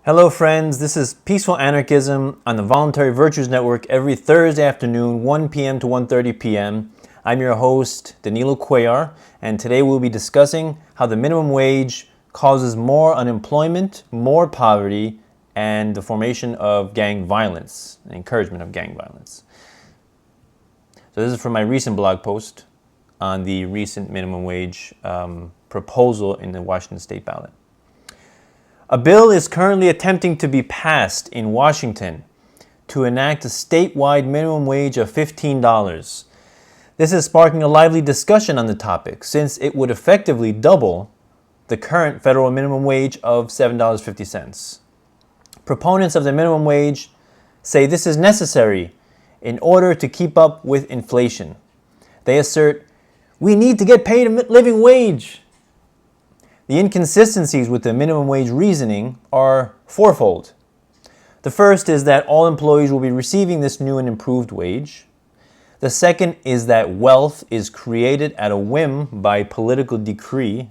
Hello friends, this is Peaceful Anarchism on the Voluntary Virtues Network every Thursday afternoon, 1 p.m. to 1:30 p.m. I'm your host, Danilo Cuellar, and today we'll be discussing how the minimum wage causes more unemployment, more poverty, and the formation of gang violence, and encouragement of gang violence. So this is from my recent blog post on the recent minimum wage proposal in the Washington state ballot. A bill is currently attempting to be passed in Washington to enact a statewide minimum wage of $15. This is sparking a lively discussion on the topic since it would effectively double the current federal minimum wage of $7.50. Proponents of the minimum wage say this is necessary in order to keep up with inflation. They assert, "We need to get paid a living wage." The inconsistencies with the minimum wage reasoning are fourfold. The first is that all employees will be receiving this new and improved wage. The second is that wealth is created at a whim by political decree.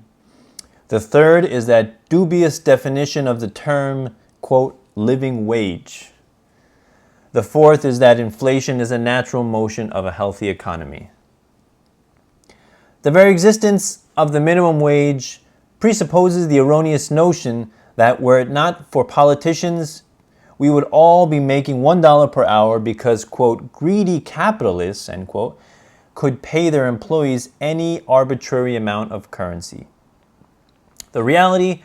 The third is that dubious definition of the term, quote, living wage. The fourth is that inflation is a natural motion of a healthy economy. The very existence of the minimum wage presupposes the erroneous notion that were it not for politicians, we would all be making $1 per hour because, quote, greedy capitalists, end quote, could pay their employees any arbitrary amount of currency. The reality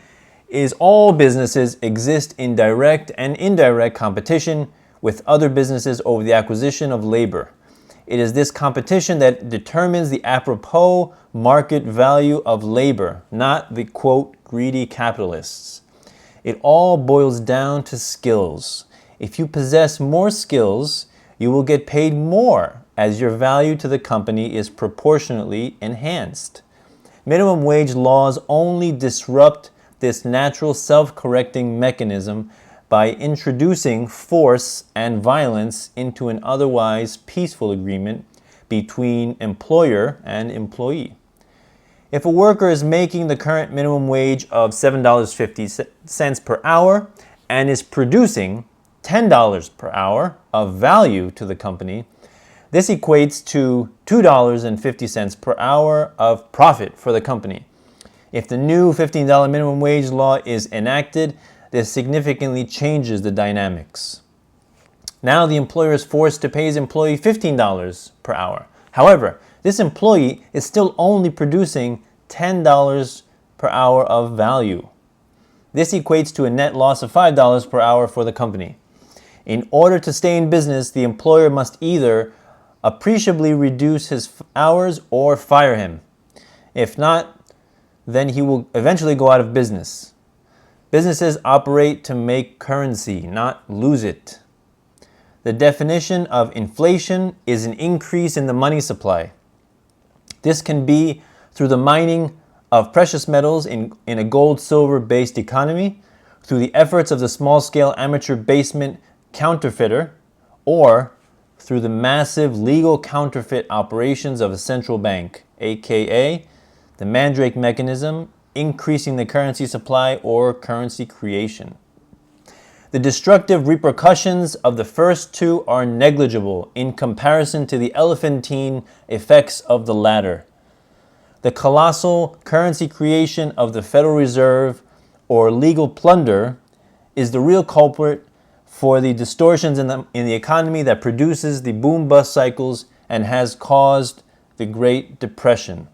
is all businesses exist in direct and indirect competition with other businesses over the acquisition of labor. It is this competition that determines the apropos market value of labor, not the, quote, greedy capitalists. It all boils down to skills. If you possess more skills, you will get paid more as your value to the company is proportionately enhanced. Minimum wage laws only disrupt this natural self-correcting mechanism by introducing force and violence into an otherwise peaceful agreement between employer and employee. If a worker is making the current minimum wage of $7.50 per hour and is producing $10 per hour of value to the company, this equates to $2.50 per hour of profit for the company. If the new $15 minimum wage law is enacted, this significantly changes the dynamics. Now the employer is forced to pay his employee $15 per hour. However, this employee is still only producing $10 per hour of value. This equates to a net loss of $5 per hour for the company. In order to stay in business, the employer must either appreciably reduce his hours or fire him. If not, then he will eventually go out of business. Businesses operate to make currency, not lose it. The definition of inflation is an increase in the money supply. This can be through the mining of precious metals in a gold-silver-based economy, through the efforts of the small-scale amateur basement counterfeiter, or through the massive legal counterfeit operations of a central bank, aka the Mandrake mechanism, increasing the currency supply or currency creation. The destructive repercussions of the first two are negligible in comparison to the elephantine effects of the latter. The colossal currency creation of the Federal Reserve or legal plunder is the real culprit for the distortions in the economy that produces the boom-bust cycles and has caused the Great Depression.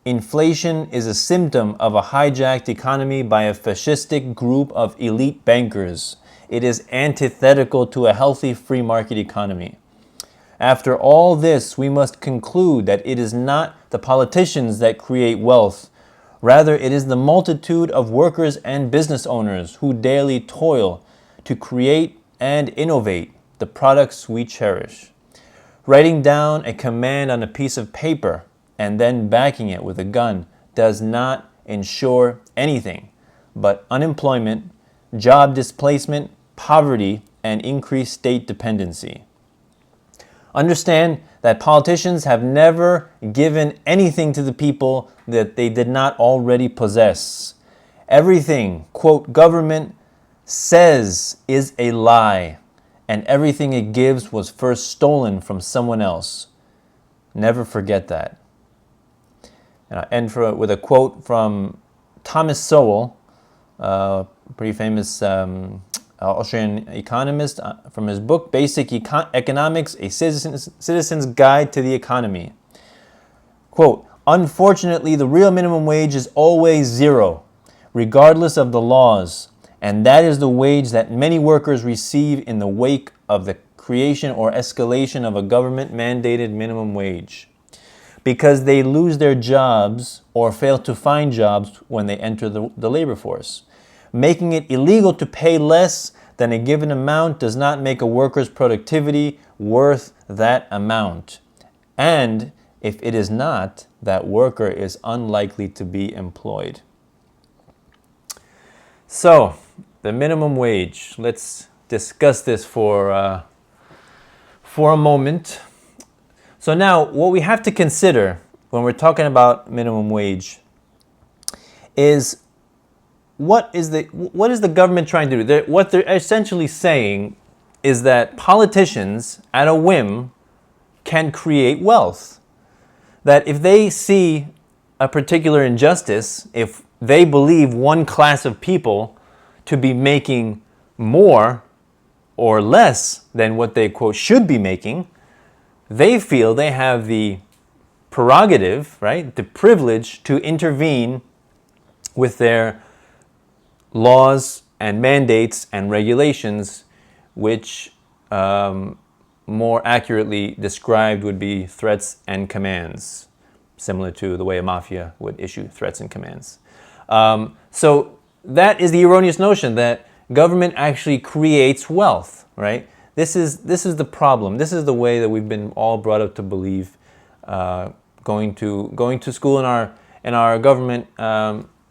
Inflation is a symptom of a hijacked economy by a fascistic group of elite bankers. It is antithetical to a healthy free market economy. After all this, we must conclude that it is not the politicians that create wealth. Rather, it is the multitude of workers and business owners who daily toil to create and innovate the products we cherish. Writing down a command on a piece of paper and then backing it with a gun does not ensure anything but unemployment, job displacement, poverty, and increased state dependency. Understand that politicians have never given anything to the people that they did not already possess. Everything, quote, government says is a lie, and everything it gives was first stolen from someone else. Never forget that. And I end with a quote from Thomas Sowell, pretty famous Austrian economist, from his book, Basic Economics, A Citizen's Guide to the Economy. Quote, "Unfortunately, the real minimum wage is always zero, regardless of the laws, and that is the wage that many workers receive in the wake of the creation or escalation of a government-mandated minimum wage, because they lose their jobs or fail to find jobs when they enter the labor force. Making it illegal to pay less than a given amount does not make a worker's productivity worth that amount. And if it is not, that worker is unlikely to be employed." So, the minimum wage. Let's discuss this for a moment. So now, what we have to consider when we're talking about minimum wage is what is the government trying to do? What they're essentially saying is that politicians, at a whim, can create wealth. That if they see a particular injustice, if they believe one class of people to be making more or less than what they, quote, should be making, they feel they have the prerogative, right, the privilege to intervene with their laws and mandates and regulations, which more accurately described would be threats and commands, similar to the way a mafia would issue threats and commands. So that is the erroneous notion that government actually creates wealth, right? This is the problem. This is the way that we've been all brought up to believe. Going to school in our government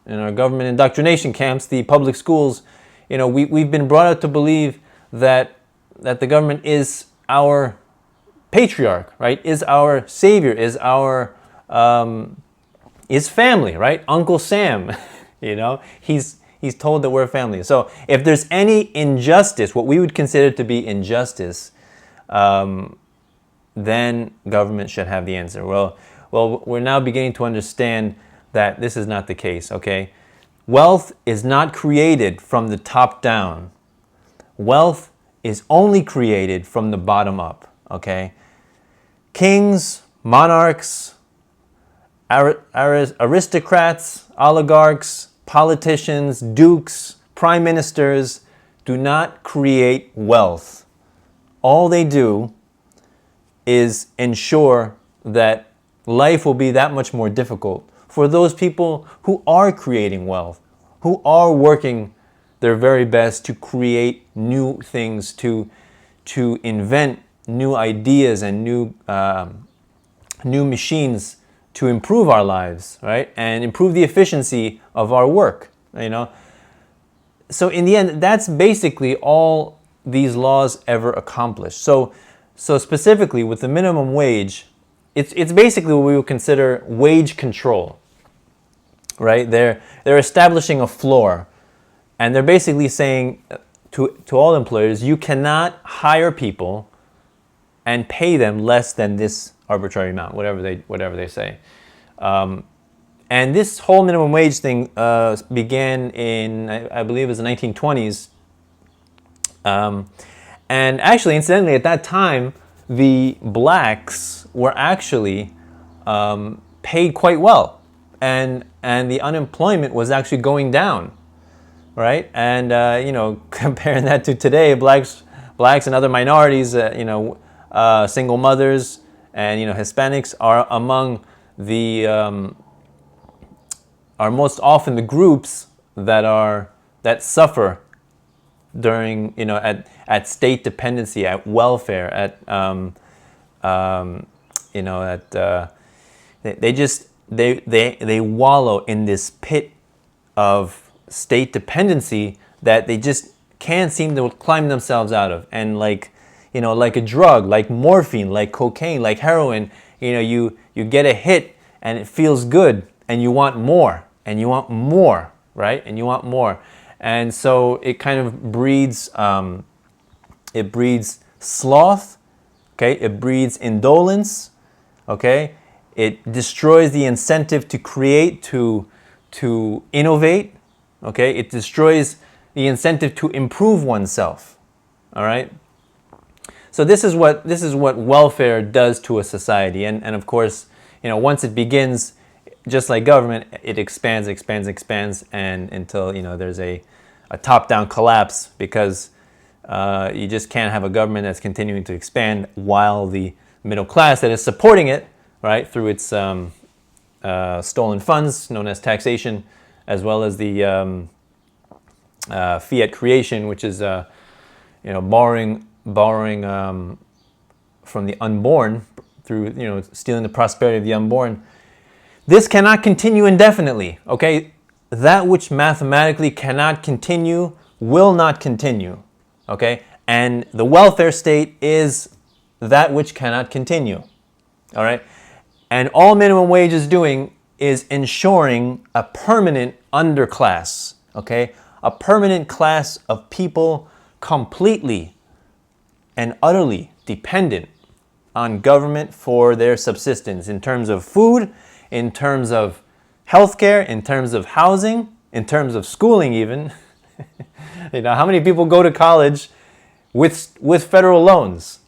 indoctrination camps, the public schools, we've been brought up to believe that the government is our patriarch, right? Is our savior, is our is family, right? Uncle Sam, he's told that we're a family. So if there's any injustice, what we would consider to be injustice, then government should have the answer. Well, we're now beginning to understand that this is not the case, okay? Wealth is not created from the top down. Wealth is only created from the bottom up, okay? Kings, monarchs, aristocrats, oligarchs, politicians, dukes, prime ministers do not create wealth. All they do is ensure that life will be that much more difficult for those people who are creating wealth, who are working their very best to create new things, to invent new ideas and new machines to improve our lives, right? And improve the efficiency of our work, So in the end, that's basically all these laws ever accomplish. So specifically with the minimum wage, it's basically what we would consider wage control, right? They're establishing a floor, and they're basically saying to all employers, you cannot hire people and pay them less than this arbitrary amount, whatever they say. And this whole minimum wage thing began in, I believe it was the 1920s. And actually, incidentally, at that time, the blacks were actually paid quite well, and the unemployment was actually going down, right? And comparing that to today, blacks and other minorities, single mothers and Hispanics are among the are most often the groups that suffer during at state dependency, at welfare, they wallow in this pit of state dependency that they just can't seem to climb themselves out of. And like a drug, like morphine, like cocaine, like heroin, you get a hit and it feels good and you want more and you want more, right? And you want more. And so it kind of breeds sloth, okay? It breeds indolence, okay? It destroys the incentive to create, to innovate, okay? It destroys the incentive to improve oneself, all right? So this is what welfare does to a society, and of course, once it begins, just like government, it expands, and until there's a top-down collapse, because you just can't have a government that's continuing to expand while the middle class that is supporting it, right, through its stolen funds, known as taxation, as well as the fiat creation, which is borrowing from the unborn through stealing the prosperity of the unborn. This cannot continue indefinitely, okay? That which mathematically cannot continue will not continue, okay? And the welfare state is that which cannot continue, all right? And all minimum wage is doing is ensuring a permanent underclass, okay? A permanent class of people completely and utterly dependent on government for their subsistence in terms of food, in terms of healthcare, in terms of housing, in terms of schooling even. How many people go to college with federal loans,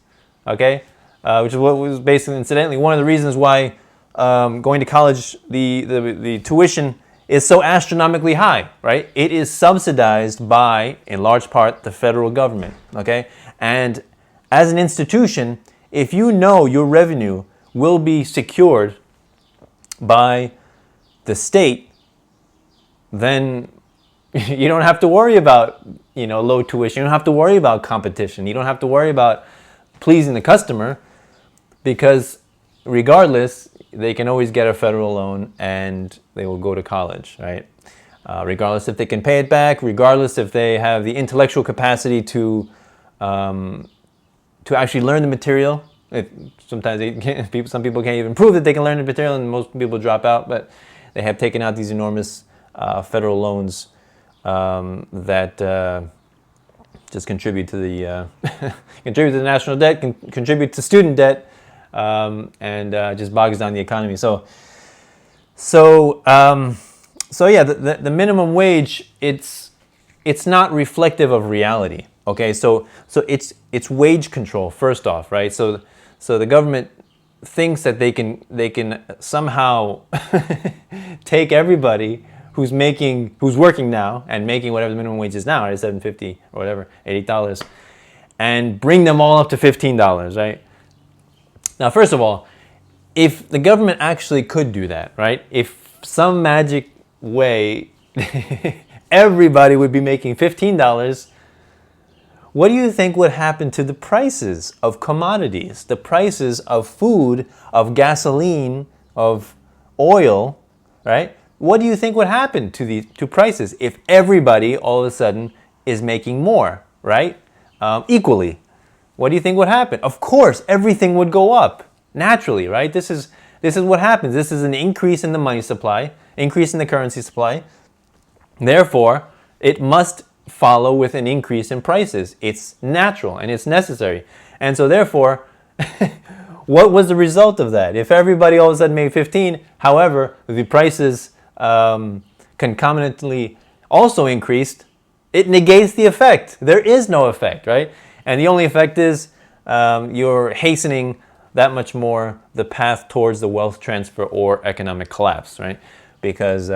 okay? Which is what was basically, incidentally, one of the reasons why going to college, the tuition is so astronomically high, right? It is subsidized by, in large part, the federal government, okay? And as an institution, if you know your revenue will be secured by the state, then you don't have to worry about low tuition. You don't have to worry about competition. You don't have to worry about pleasing the customer, because regardless, they can always get a federal loan and they will go to college, right? Regardless if they can pay it back, regardless if they have the intellectual capacity to actually learn the material. Sometimes some people can't even prove that they can learn the material, and most people drop out. But they have taken out these enormous federal loans that just contribute to the national debt, contribute to student debt, and just bogs down the economy. So yeah, the minimum wage, it's not reflective of reality. Okay, so it's wage control first off, right? So the government thinks that they can somehow take everybody who's working now and making whatever the minimum wage is now, right, $7.50 or whatever, $8, and bring them all up to $15, right? Now, first of all, if the government actually could do that, right? If some magic way everybody would be making $15, what do you think would happen to the prices of commodities, the prices of food, of gasoline, of oil, right? What do you think would happen to prices if everybody all of a sudden is making more, right? Equally. What do you think would happen? Of course, everything would go up naturally, right? This is what happens. This is an increase in the money supply, increase in the currency supply. Therefore, it must follow with an increase in prices. It's natural and it's necessary. And so therefore, what was the result of that? If everybody all of a sudden made 15, however, the prices concomitantly also increased, it negates the effect. There is no effect, right? And the only effect is you're hastening that much more the path towards the wealth transfer or economic collapse, right? Because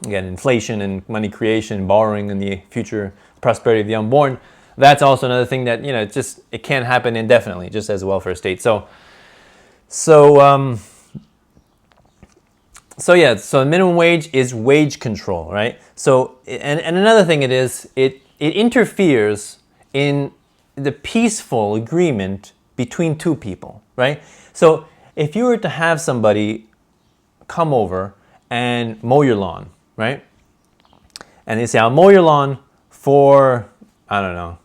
again, inflation and money creation, borrowing, and the future prosperity of the unborn, that's also another thing that, it can't happen indefinitely, just as a welfare state. So minimum wage is wage control, right? So, and another thing it interferes in the peaceful agreement between two people, right? So if you were to have somebody come over and mow your lawn, right? And they say, I'll mow your lawn for, I don't know,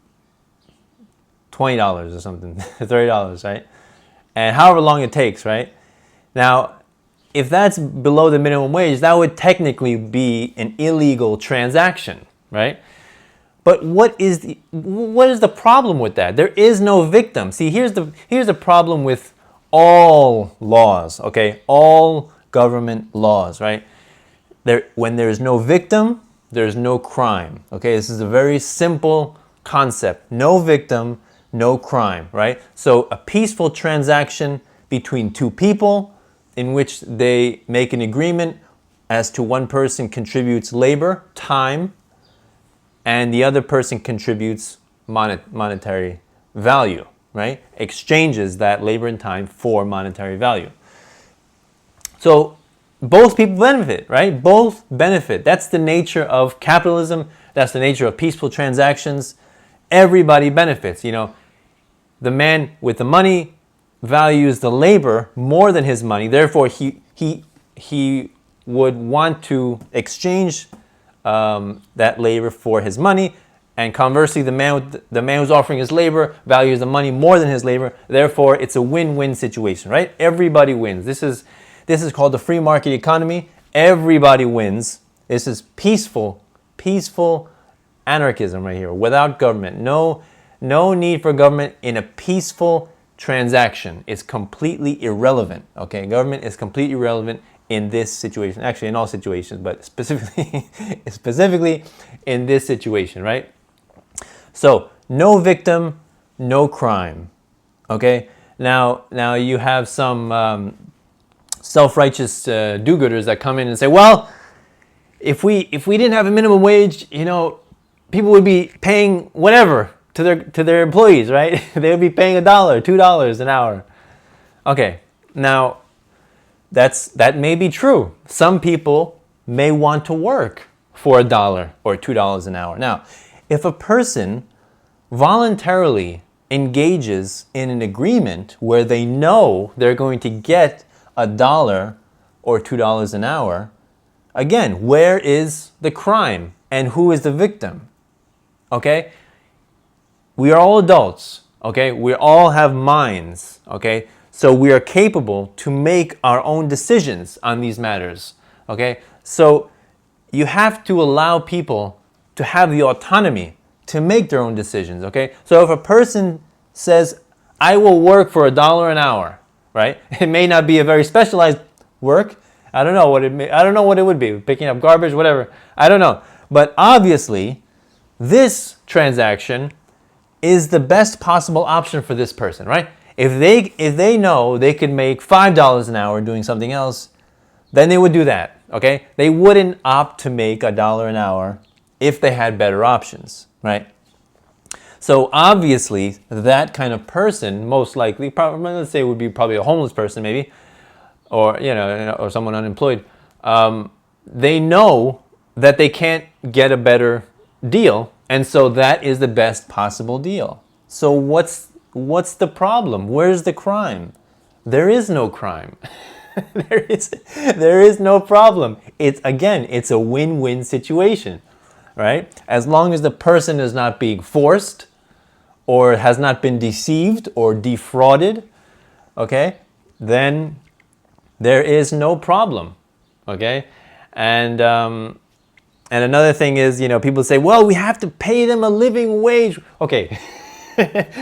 $20 or something, $30, right? And however long it takes, right? Now, if that's below the minimum wage, that would technically be an illegal transaction, right? But what is the problem with that? There is no victim. See, here's the problem with all laws, okay? All government laws, right? When there's no victim, there's no crime, okay? This is a very simple concept. No victim, no crime, right? So a peaceful transaction between two people in which they make an agreement as to one person contributes labor, time, and the other person contributes monetary value, right? Exchanges that labor and time for monetary value. So both people benefit, right? Both benefit. That's the nature of capitalism. That's the nature of peaceful transactions. Everybody benefits. You know, the man with the money values the labor more than his money. Therefore, he would want to exchange that labor for his money, and conversely, the man who's offering his labor values the money more than his labor. Therefore, it's a win-win situation, right? Everybody wins. This is called the free market economy. Everybody wins. This is peaceful anarchism right here, without government. No need for government in a peaceful transaction. It's completely irrelevant. Okay, government is completely irrelevant in this situation, actually in all situations, but specifically in this situation, right? So no victim, no crime. Okay. Now you have some self-righteous do-gooders that come in and say, well, if we didn't have a minimum wage, you know, people would be paying whatever to their employees, right? They would be paying $1, $2 an hour. Okay. Now, that may be true. Some people may want to work for $1 or $2 an hour. Now, if a person voluntarily engages in an agreement where they know they're going to get $1 or $2 an hour, again, where is the crime and who is the victim? Okay? We are all adults, okay? We all have minds, okay? So we are capable to make our own decisions on these matters, okay? So you have to allow people to have the autonomy to make their own decisions, okay? So if a person says, I will work for $1 an hour, right? It may not be a very specialized work. I don't know what it would be, picking up garbage, whatever. I don't know. But obviously, this transaction is the best possible option for this person, right? If they know they could make $5 an hour doing something else, then they would do that, okay? They wouldn't opt to make $1 an hour if they had better options, right? So obviously, that kind of person, most likely, probably, let's say it would be probably a homeless person maybe, or or someone unemployed. They know that they can't get a better deal, and so that is the best possible deal. So what's the problem? Where's the crime? There is no crime. there is no problem. It's a win-win situation, right? As long as the person is not being forced or has not been deceived or defrauded, okay, then there is no problem, okay? And another thing is, people say, well, we have to pay them a living wage. Okay,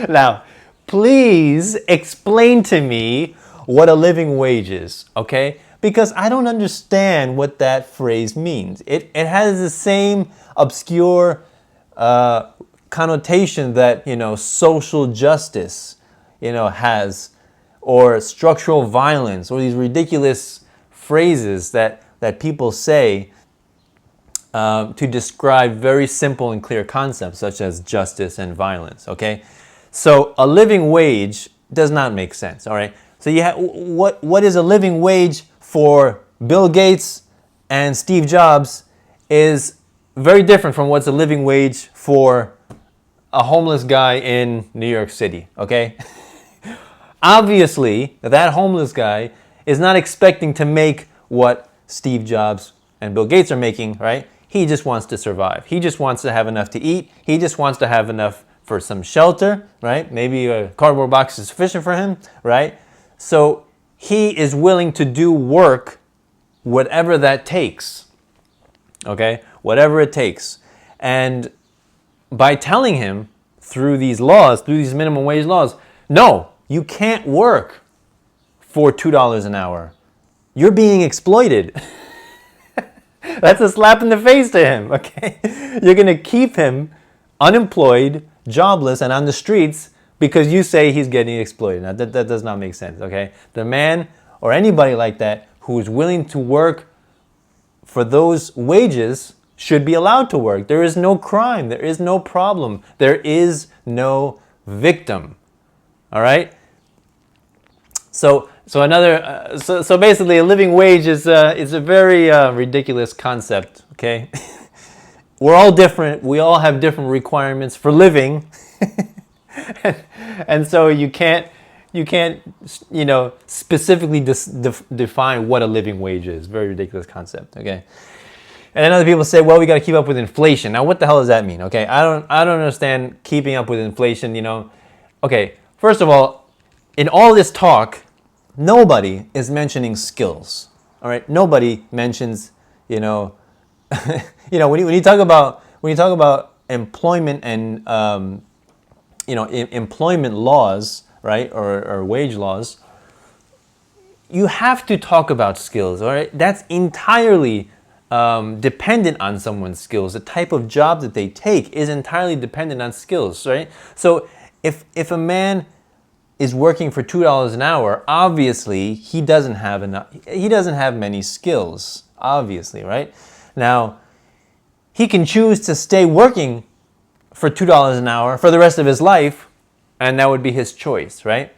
now, please explain to me what a living wage is, okay? Because I don't understand what that phrase means. It has the same obscure connotation that, social justice, has, or structural violence, or these ridiculous phrases that people say to describe very simple and clear concepts such as justice and violence, okay? So a living wage does not make sense, all right? So what is a living wage for Bill Gates and Steve Jobs is very different from what's a living wage for a homeless guy in New York City, okay? Obviously, that homeless guy is not expecting to make what Steve Jobs and Bill Gates are making, right? He just wants to survive. He just wants to have enough to eat. He just wants to have enough for some shelter, right? Maybe a cardboard box is sufficient for him, right? So he is willing to do work, whatever that takes, okay? Whatever it takes. And by telling him through these laws, through these minimum wage laws, no, you can't work for $2 an hour. You're being exploited. That's a slap in the face to him, okay? You're going to keep him unemployed, jobless, and on the streets because you say he's getting exploited. Now, that does not make sense, okay? The man or anybody like that who is willing to work for those wages should be allowed to work. There is no crime. There is no problem. There is no victim, all right? So basically, a living wage is a very ridiculous concept. Okay, we're all different. We all have different requirements for living, and so you can't specifically define what a living wage is. Very ridiculous concept. Okay, and then other people say, well, we got to keep up with inflation. Now, what the hell does that mean? Okay, I don't understand keeping up with inflation. Okay, first of all, in all this talk, nobody is mentioning skills. All right, nobody mentions, when you talk about employment and employment laws, right, or wage laws, you have to talk about skills. All right, that's entirely dependent on someone's skills. The type of job that they take is entirely dependent on skills, right? So if a man is working for $2 an hour, obviously he doesn't have many skills, obviously, right? Now, he can choose to stay working for $2 an hour for the rest of his life, and that would be his choice, right?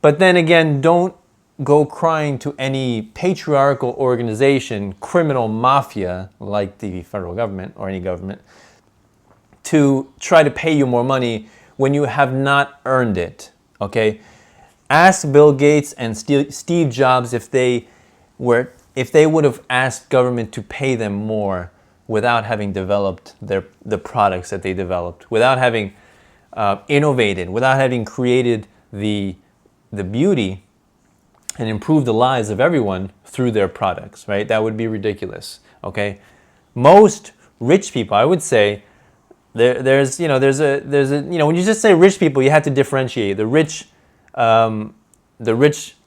But then again, don't go crying to any patriarchal organization, criminal mafia like the federal government or any government, to try to pay you more money when you have not earned it. Okay, ask Bill Gates and Steve Jobs if they would have asked government to pay them more without having developed the products that they developed, without having innovated, without having created the beauty and improved the lives of everyone through their products. Right? That would be ridiculous. Okay, most rich people, I would say. There's when you just say rich people, you have to differentiate the rich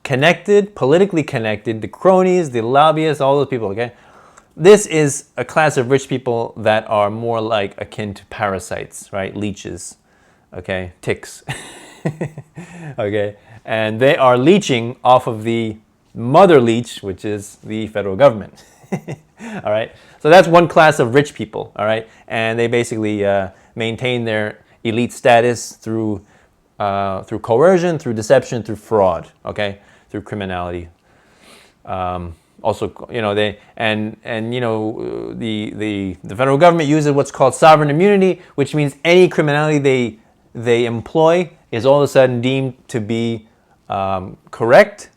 connected, politically connected, the cronies, the lobbyists, all those people. Okay, this is a class of rich people that are more like akin to parasites, right? Leeches, okay, ticks, okay, and they are leeching off of the mother leech, which is the federal government. All right, so that's one class of rich people. All right, and they basically maintain their elite status through coercion, through deception, through fraud. Okay, through criminality. Also, the federal government uses what's called sovereign immunity, which means any criminality they employ is all of a sudden deemed to be correct,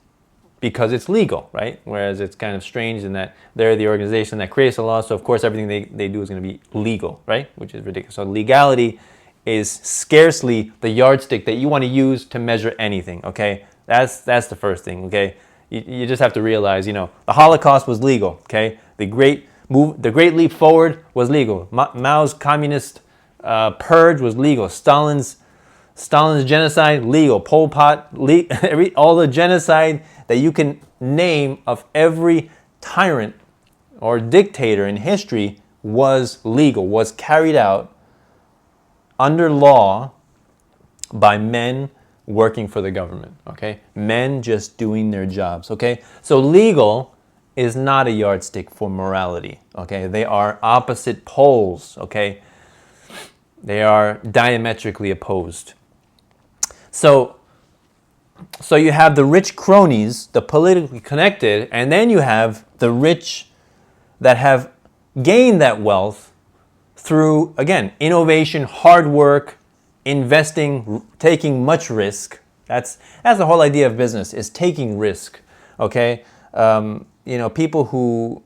because it's legal, right? Whereas it's kind of strange in that they're the organization that creates the law, so of course everything they do is going to be legal, right? Which is ridiculous. So legality is scarcely the yardstick that you want to use to measure anything, okay? That's the first thing, okay? You just have to realize, the Holocaust was legal, okay? The Great Leap Forward was legal. Mao's communist purge was legal. Stalin's genocide, legal. Pol Pot, all the genocide that you can name of every tyrant or dictator in history was legal, was carried out under law by men working for the government, okay? Men just doing their jobs, okay? So legal is not a yardstick for morality, okay? They are opposite poles, okay? They are diametrically opposed. So you have the rich cronies, the politically connected, and then you have the rich that have gained that wealth through, again, innovation, hard work, investing, taking much risk. That's the whole idea of business, is taking risk. Okay, people who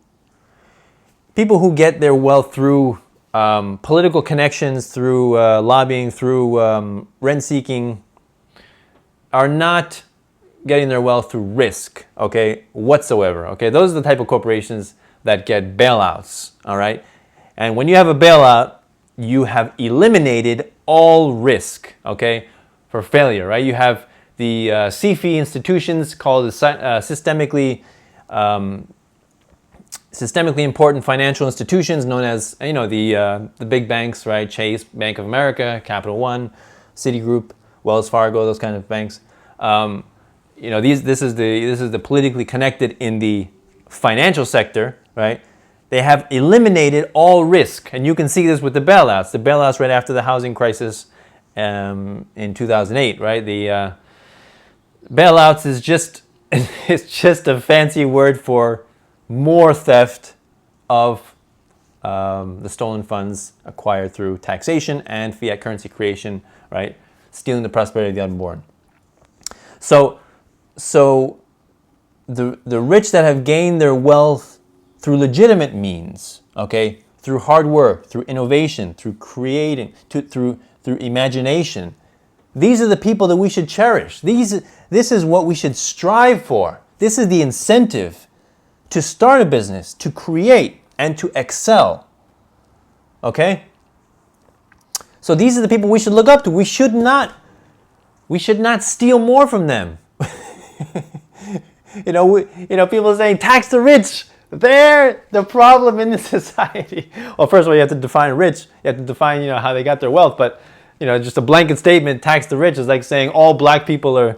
get their wealth through political connections, through lobbying, through rent seeking, are not getting their wealth through risk, okay, whatsoever. Okay, those are the type of corporations that get bailouts, all right? And when you have a bailout, you have eliminated all risk, okay, for failure, right? You have the CFI institutions called the systemically important financial institutions, known as the big banks, right? Chase, Bank of America, Capital One, Citigroup, Wells Fargo, those kind of banks. This is the politically connected in the financial sector, right? They have eliminated all risk, and you can see this with the bailouts. The bailouts right after the housing crisis in 2008, right? The bailouts is just it's just a fancy word for more theft of the stolen funds acquired through taxation and fiat currency creation, right? Stealing the prosperity of the unborn. So the rich that have gained their wealth through legitimate means, okay, through hard work, through innovation, through creating, through imagination, these are the people that we should cherish. This is what we should strive for. This is the incentive to start a business, to create, and to excel. Okay? So these are the people we should look up to. We should not steal more from them. People are saying tax the rich. They're the problem in this society. Well, first of all, you have to define rich. You have to define, how they got their wealth. But, just a blanket statement, tax the rich, is like saying all black people are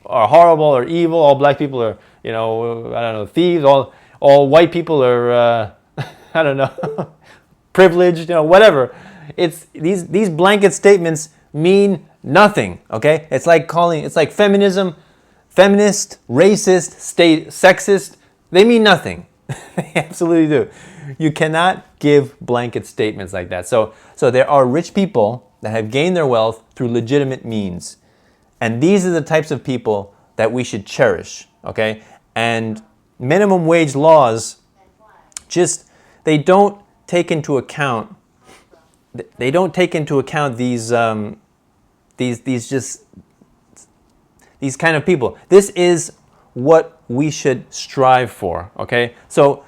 horrible or evil. All black people are, thieves. All white people are, privileged. Whatever. It's these blanket statements mean nothing. Okay, it's like feminism, feminist, racist, sexist. They mean nothing. They absolutely do. You cannot give blanket statements like that. So there are rich people that have gained their wealth through legitimate means. And these are the types of people that we should cherish, okay? And minimum wage laws they don't take into account these kind of people. This is what we should strive for, okay? So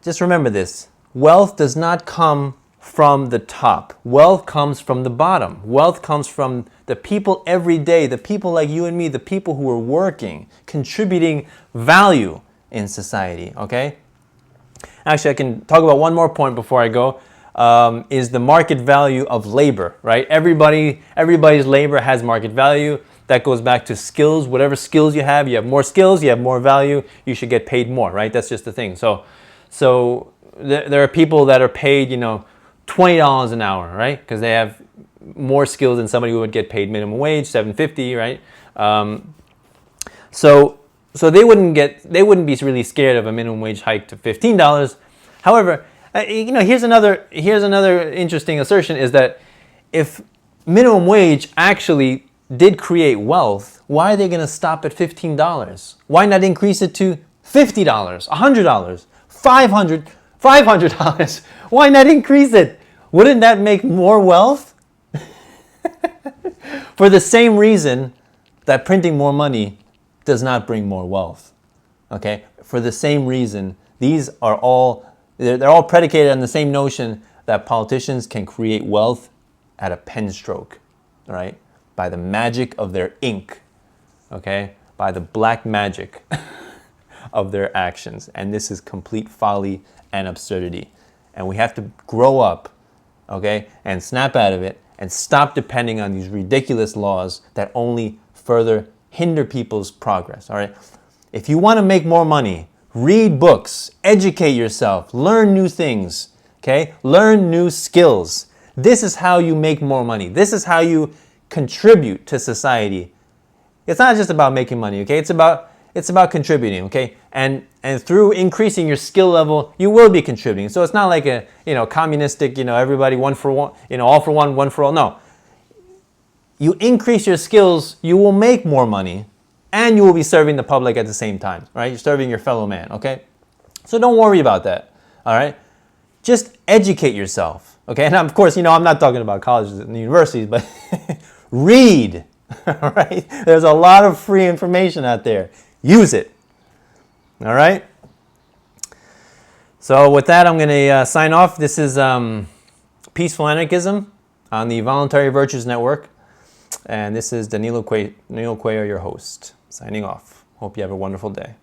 just remember this. Wealth does not come from the top. Wealth comes from the bottom. Wealth comes from the people every day, the people like you and me, the people who are working, contributing value in society, okay? Actually, I can talk about one more point before I go, is the market value of labor, right? Everybody's labor has market value. That goes back to skills. Whatever skills you have more skills, you have more value, you should get paid more, right? That's just the thing. So there are people that are paid, $20 an hour, right? Because they have more skills than somebody who would get paid minimum wage, $7.50, right? So they wouldn't be really scared of a minimum wage hike to $15. However, here's another interesting assertion, is that if minimum wage actually did create wealth, why are they going to stop at $15? Why not increase it to $50, $100, $500? Why not increase it? Wouldn't that make more wealth? For the same reason that printing more money does not bring more wealth. Okay? For the same reason, they're all predicated on the same notion that politicians can create wealth at a pen stroke, right? By the magic of their ink, okay? By the black magic of their actions. And this is complete folly and absurdity. And we have to grow up, okay, and snap out of it and stop depending on these ridiculous laws that only further hinder people's progress, all right? If you want to make more money, read books, educate yourself, learn new things, okay? Learn new skills. This is how you make more money. This is how you contribute to society. It's not just about making money, okay? It's about contributing, okay? And through increasing your skill level, you will be contributing. So it's not like a communistic, everybody one for one, all for one for all. No. You increase your skills, you will make more money, and you will be serving the public at the same time, right? You're serving your fellow man, okay? So don't worry about that, all right? Just educate yourself, okay? And of course, I'm not talking about colleges and universities, but read, all right? There's a lot of free information out there. Use it, all right? So with that, I'm going to sign off. This is Peaceful Anarchism on the Voluntary Virtues Network. And this is Danilo Cuellar, your host, signing off. Hope you have a wonderful day.